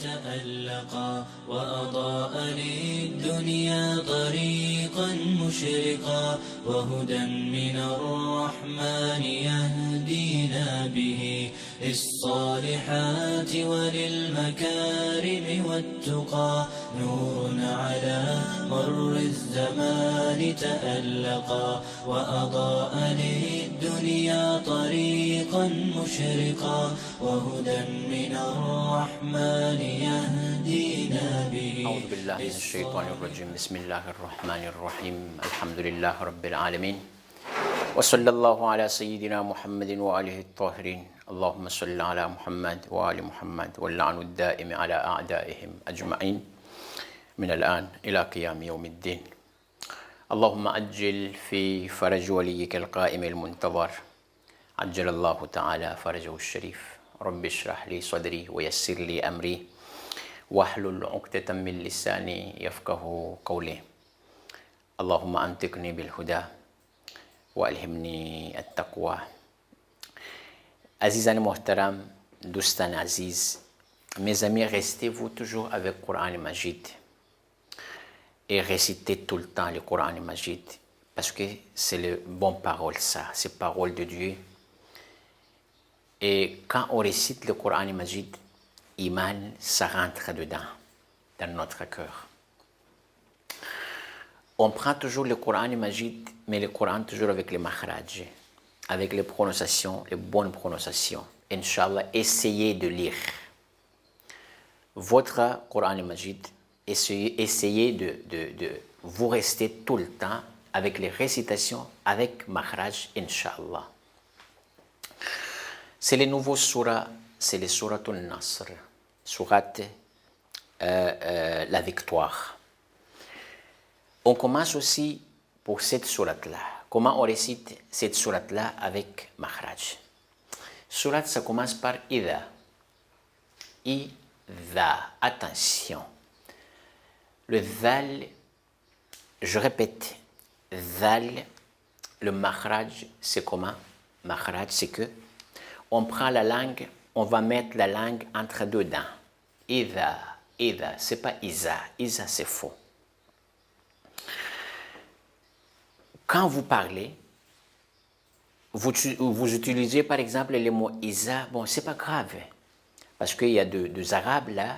تألقا وأضاء للدنيا طريقا مشرقا وهدى من الرحمن يهدينا به للصالحات وللمكارم والتقى نور على مر الزمان تألقا وأضاء للدنيا طريقا مشرقا وهدى من الرحمن يهدينا به. أعوذ بالله من الشيطان الرجيم. بسم الله الرحمن الرحيم. الحمد لله رب العالمين وصلى الله على سيدنا محمد وآله الطاهرين. اللهم صل على محمد وآل محمد واللعن الدائم على أعدائهم أجمعين من الآن إلى قيام يوم الدين. اللهم أجل في فرج وليك القائم المنتظر عجل الله تعالى فرجه الشريف. رب اشرح لي صدري ويسر لي أمري واحلل عقدة من لساني يفقه قولي. اللهم أنطقني بالهدى وألهمني التقوى. Azizan Muhtaram, Doustan Aziz, mes amis, restez-vous toujours avec le Coran Majid et récitez tout le temps le Coran Majid parce que c'est les bonnes paroles, ça, c'est parole de Dieu. Et quand on récite le Coran Majid, Iman, ça rentre dedans, dans notre cœur. On prend toujours le Coran Majid, mais le Coran toujours avec les makhraj, avec les prononciations, les bonnes prononciations. Inch'Allah, essayez de lire votre Coran Majid, essayez de vous rester tout le temps avec les récitations, avec makhraj, Inch'Allah. C'est les nouveaux surahs, c'est les surahs al-Nasr, surat la victoire. On commence aussi pour cette surat-là. Comment on récite cette surat-là avec makhraj? Surat, ça commence par Idha. Idha. Attention. Le dhal, je répète, dhal, le makhraj, c'est comment? Makhraj, c'est que on prend la langue, on va mettre la langue entre deux dents. Idha, Idha, c'est pas Isa. Isa, c'est faux. Quand vous parlez, vous utilisez par exemple le mot Isa, bon, c'est pas grave, parce qu'il y a deux Arabes là,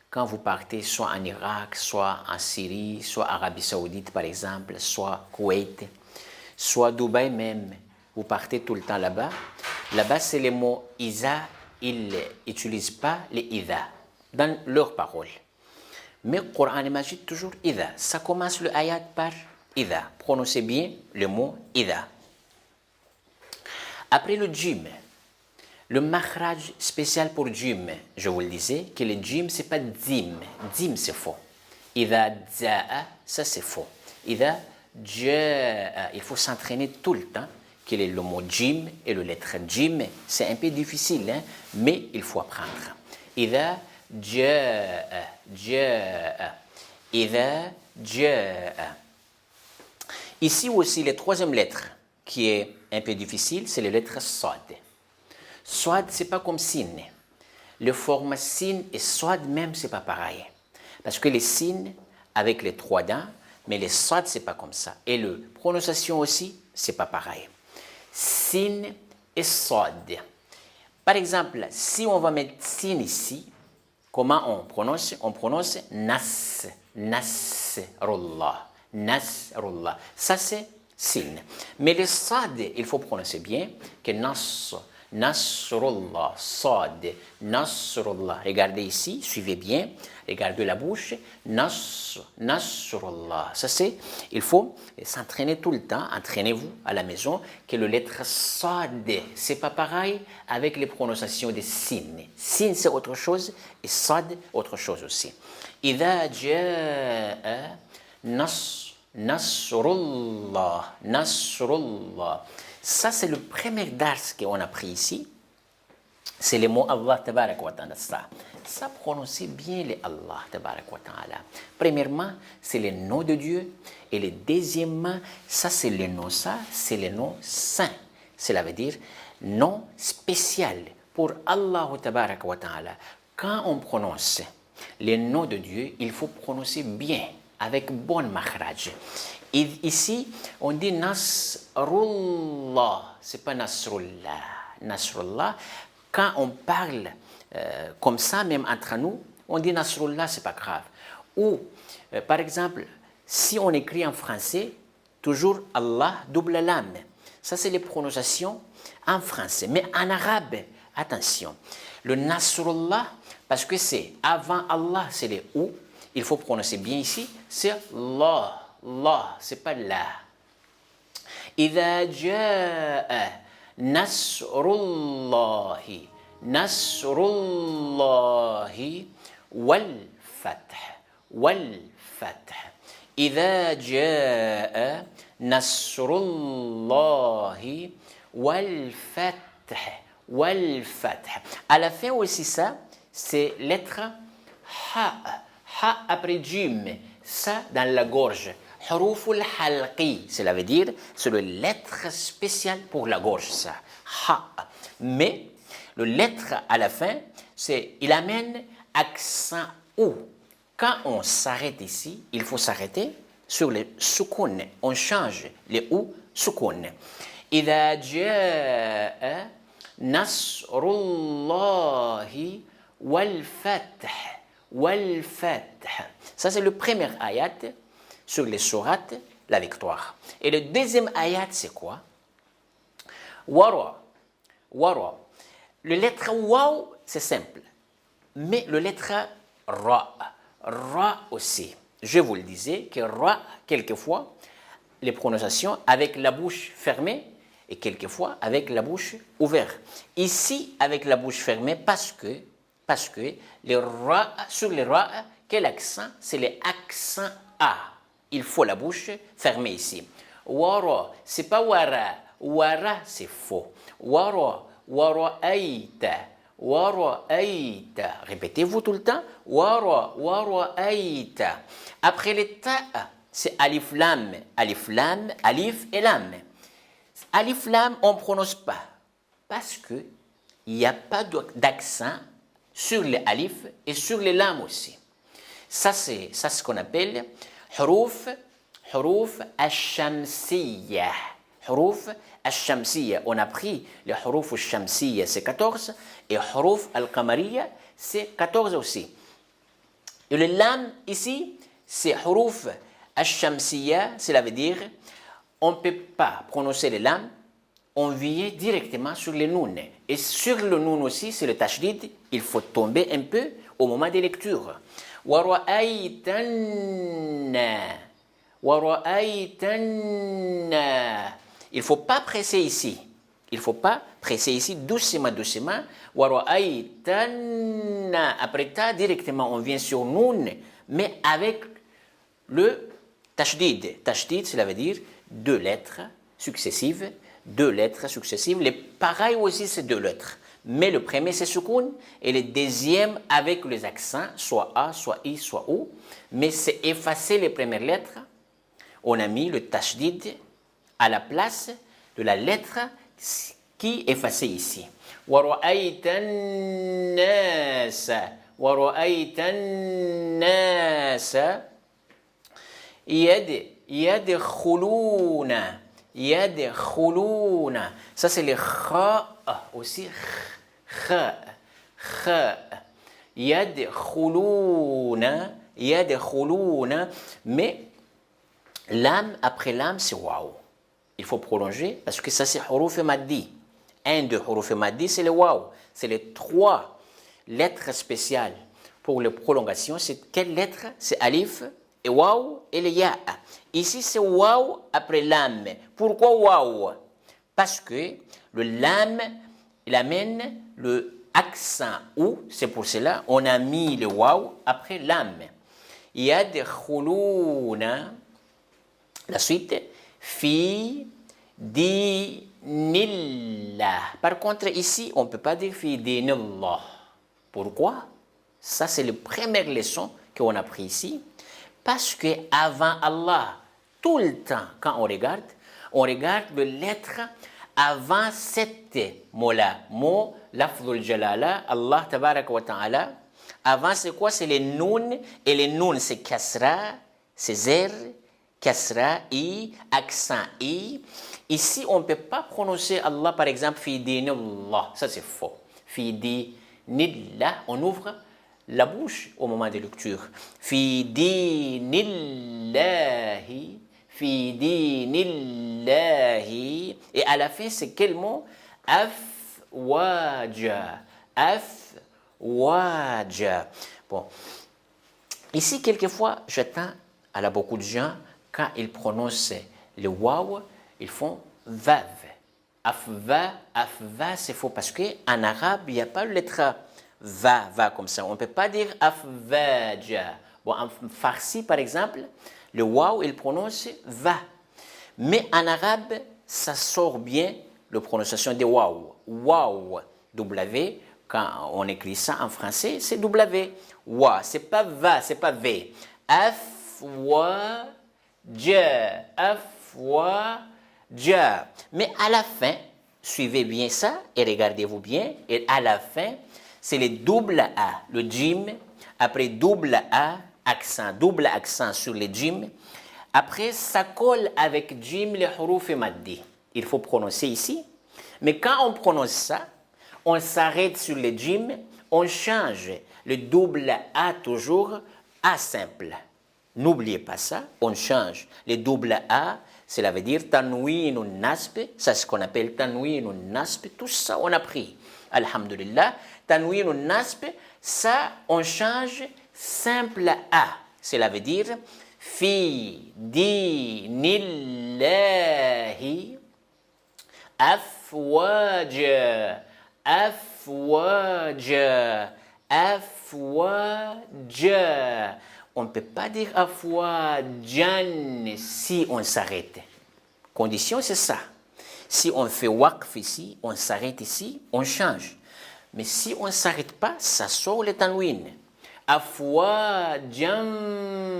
quand vous partez soit en Irak, soit en Syrie, soit Arabie Saoudite par exemple, soit Koweït, soit Dubaï même, vous partez tout le temps là-bas. Là-bas, c'est le mot Isa, ils n'utilisent pas les Ida dans leurs paroles. Mais Coran Majid, toujours Ida. Ça commence le ayat par Ida. Prononcez bien le mot Ida. Après le Jim, le makhraj spécial pour Jim, je vous le disais, que le Jim, ce n'est pas Dim. Dim, c'est faux. Ida Za'a, ça c'est faux. Ida Ja'a, il faut s'entraîner tout le temps. Quel est le mot Jim et le lettre Jim? C'est un peu difficile, hein? Mais il faut apprendre. Ida Ja'a, Ja'a. Ida Ja'a. Ici aussi, la troisième lettre qui est un peu difficile, c'est la lettre Sad. Sad, c'est pas comme Sin. Le forme Sin et Sad même, c'est pas pareil. Parce que les Sin, avec les trois dents, mais les Sad, c'est pas comme ça. Et la prononciation aussi, c'est pas pareil. Sin et Sad. Par exemple, si on va mettre Sin ici, comment on prononce? On prononce Nas, Nasrullah. Nasrullah. Ça, c'est Sin. Mais le Sad, il faut prononcer bien que Nasrullah, Sad, Nasrullah. Regardez ici, suivez bien, regardez la bouche. Nasrullah. Ça, c'est, il faut s'entraîner tout le temps, entraînez-vous à la maison, que le lettre Sad, c'est pas pareil avec les prononciations de Sin. Sin, c'est autre chose, et Sad, autre chose aussi. Idha ja'a Nasrullah, Nasrullah. Ça, c'est le premier dars qu'on a pris ici. C'est le mot Allah tabarak wa ta'ala. Ça, prononcez bien le Allah tabarak wa ta'ala. Premièrement, c'est le nom de Dieu. Et le deuxièmement, ça, c'est le nom, ça, c'est le nom saint. Cela veut dire nom spécial pour Allah tabarak wa ta'ala. quand on prononce les noms de Dieu, il faut prononcer bien, avec bonne makhraj. Ici, on dit Nasrullah, c'est pas Nasrullah. Nasrullah, quand on parle comme ça, même entre nous, on dit Nasrullah, c'est pas grave. Ou, par exemple, si on écrit en français, toujours Allah, double lam. Ça, c'est les prononciations en français. Mais en arabe, attention, le Nasrullah, parce que c'est avant Allah, c'est les ou, il faut prononcer bien ici, c'est Allah. Allah, c'est pas la. إذا جاء نصر الله نصر الله والفتح والفتح إذا جاء نصر الله والفتح والفتح. À la fin aussi ça, c'est lettre ha, ha après jim, ça dans la gorge. حروف الحلقي, cela veut dire c'est le lettre spéciale pour la gorge, ça. Ha. Mais le lettre à la fin, c'est il amène accent ou. Quand on s'arrête ici, il faut s'arrêter sur les soukoun. On change les ou soukoun. إذا جاء نصر الله والفتح والفتح. Ça c'est le premier ayat sur les sourates, la victoire. Et le deuxième ayat, c'est quoi? Wara. Wara. Le lettre waw, c'est simple. Mais le lettre ra. Ra aussi. Je vous le disais que ra, quelquefois, les prononciations avec la bouche fermée et quelquefois avec la bouche ouverte. Ici, avec la bouche fermée parce que les ra, sur les ra, quel accent? C'est l'accent A. Il faut la bouche fermée ici. Wara, c'est pas wara. Wara, c'est faux. Wara, wara'aita. Wara'aita. Répétez-vous tout le temps. Wara, wara'aita. Après les ta, c'est alif lam. Alif lam, alif et lam. Alif lam, on ne prononce pas. Parce qu'il n'y a pas d'accent sur les alif et sur les lam aussi. Ça, c'est ce qu'on appelle حروف الشمسية. حروف الشمسية. On a pris les حروف الشمسية, c'est 14, et حروف القمرية, c'est 14 aussi. Et le lam ici, c'est حروف الشمسية, cela veut dire on ne peut pas prononcer les lam, on vient directement sur les noun. Et sur le noun aussi, c'est le tashdid, il faut tomber un peu au moment des lectures. وَرَأَيْتَنَّا. وَرَأَيْتَنَّا. Il ne faut pas presser ici. Il ne faut pas presser ici doucement, doucement. وَرَأَيْتَنَّا. Après ça, directement, on vient sur noun, mais avec le tashdid. Tashdid, cela veut dire deux lettres successives. Deux lettres successives. Les pareils aussi, c'est deux lettres. Mais le premier, c'est soukoun, et le deuxième, avec les accents, soit A, soit I, soit O. Mais c'est effacer les premières lettres. On a mis le tashdid à la place de la lettre qui est effacée ici. وَرَأَيْتَ النَّاسَ وَرَأَيْتَ النَّاسَ يَدْخُلُونَ يَدْخُلُونَ. Ça, c'est les kha aussi. يدخلون يدخلون. Mais l'âme après l'âme, c'est waouh. Il faut prolonger parce que ça, c'est huruf maddi. Un de huruf maddi, c'est le waouh. C'est les trois lettres spéciales pour les prolongations. C'est quelle lettre? C'est alif et waouh et le ya. Ici, c'est waouh après l'âme. Pourquoi waouh? Parce que le lam, il amène le accent ou, c'est pour cela on a mis le waouh après l'âme. Yadkhuluna. La suite, fi dinillah. Par contre, ici, on ne peut pas dire fi dinillah. Pourquoi? Ça, c'est la première leçon qu'on a pris ici. Parce que avant Allah, tout le temps, quand on regarde le lettre avant cette mot-là. Mot, lafdul jalala, Allah tabaraka wa ta'ala, Avant, c'est quoi? C'est les noun. Et les noun, c'est kasra, c'est zer, kasra, i, accent i. Ici, on ne peut pas prononcer Allah, par exemple, fi dinillah. Ça, c'est faux. Fi dinillah, on ouvre la bouche au moment de lecture. Fi dinillahi, fi dinillahi. Et à la fin, c'est quel mot? Afwaja. Afwaja. Bon. Ici, quelquefois, j'attends à beaucoup de gens, quand ils prononcent le waw, ils font vav. Afva, c'est faux parce qu'en arabe, il n'y a pas le lettre va comme ça. On ne peut pas dire afvaja. Bon, en farsi, par exemple, le waw, il prononce va. Mais en arabe, ça sort bien la prononciation de waw. Waw, W. Quand on écrit ça en français, c'est W. Wa, c'est pas va, c'est pas V. Afwaja, afwaja. Mais à la fin, suivez bien ça et regardez-vous bien. Et à la fin, c'est le double A, le jim. Après double A, accent, double accent sur le jim. Après, ça colle avec jim le huruf maddi. Il faut prononcer ici. Mais quand on prononce ça, on s'arrête sur le jim, on change le double A toujours A simple. N'oubliez pas ça, on change. Le double A, cela veut dire tanwin nasb, ça c'est ce qu'on appelle tanwin nasb, tout ça on a pris. Alhamdulillah, tanwin nasb, ça on change simple A. Cela veut dire fi dinillahi afwaja. Afwaja, afwaja. On ne peut pas dire afwajan si on s'arrête. Condition, c'est ça. Si on fait waqf ici, on s'arrête ici, on change. Mais si on ne s'arrête pas, ça sort le tanwin. Afwajan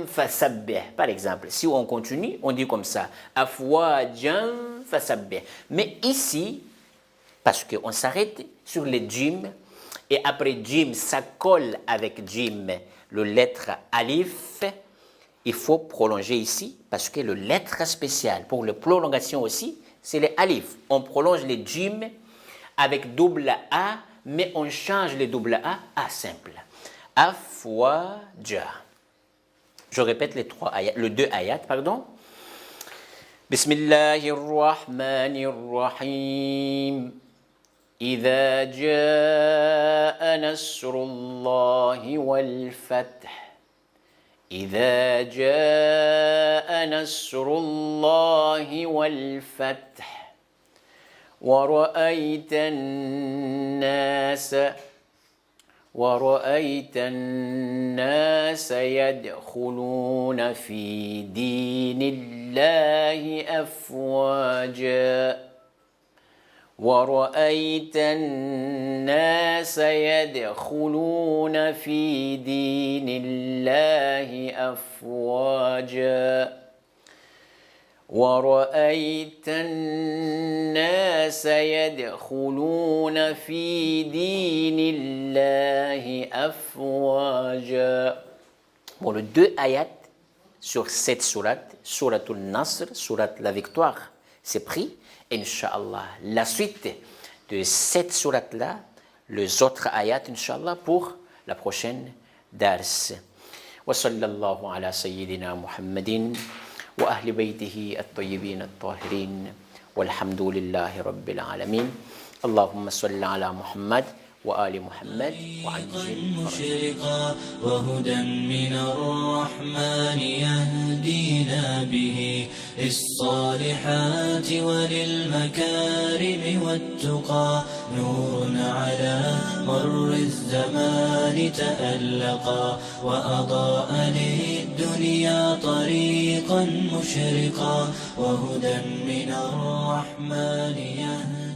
fasabbih. Par exemple, si on continue, on dit comme ça. Afwajan fasabbih. Mais ici, parce qu'on s'arrête sur le jim, et après jim, ça colle avec jim, le lettre alif, il faut prolonger ici, parce que le lettre spécial pour la prolongation aussi, c'est le alif. On prolonge le jim avec double A, mais on change le double A à simple. Afwaja. Je répète les deux ayats, pardon. Bismillahirrahmanirrahim. إذا جاء نصر الله والفتح إذا جاء نصر الله والفتح ورأيت الناس يدخلون في دين الله أفواجا ورأيت الناس يدخلون في دين الله أفواجا ورأيت الناس يدخلون في دين الله أفواجا. Bon, les deux ayats sur cette sourate, souratul Nasr, sourate la victoire, c'est pris. Inch'Allah, la suite de cette sourate-là, les autres ayats, Inch'Allah, pour la prochaine dars. Wa sallallahu ala sayyidina Muhammadin wa ahli baytihi at-tayyibin at-tahirin walhamdulillahi rabbil alamin. Allahumma salli ala Muhammad وآل محمد مشرقا وهدى من الرحمن يهدينا به للصالحات وللمكارم والتقى نور على مر الزمان تألقا وأضاء للدنيا طريقا مشرقا وهدى من الرحمن يهدينا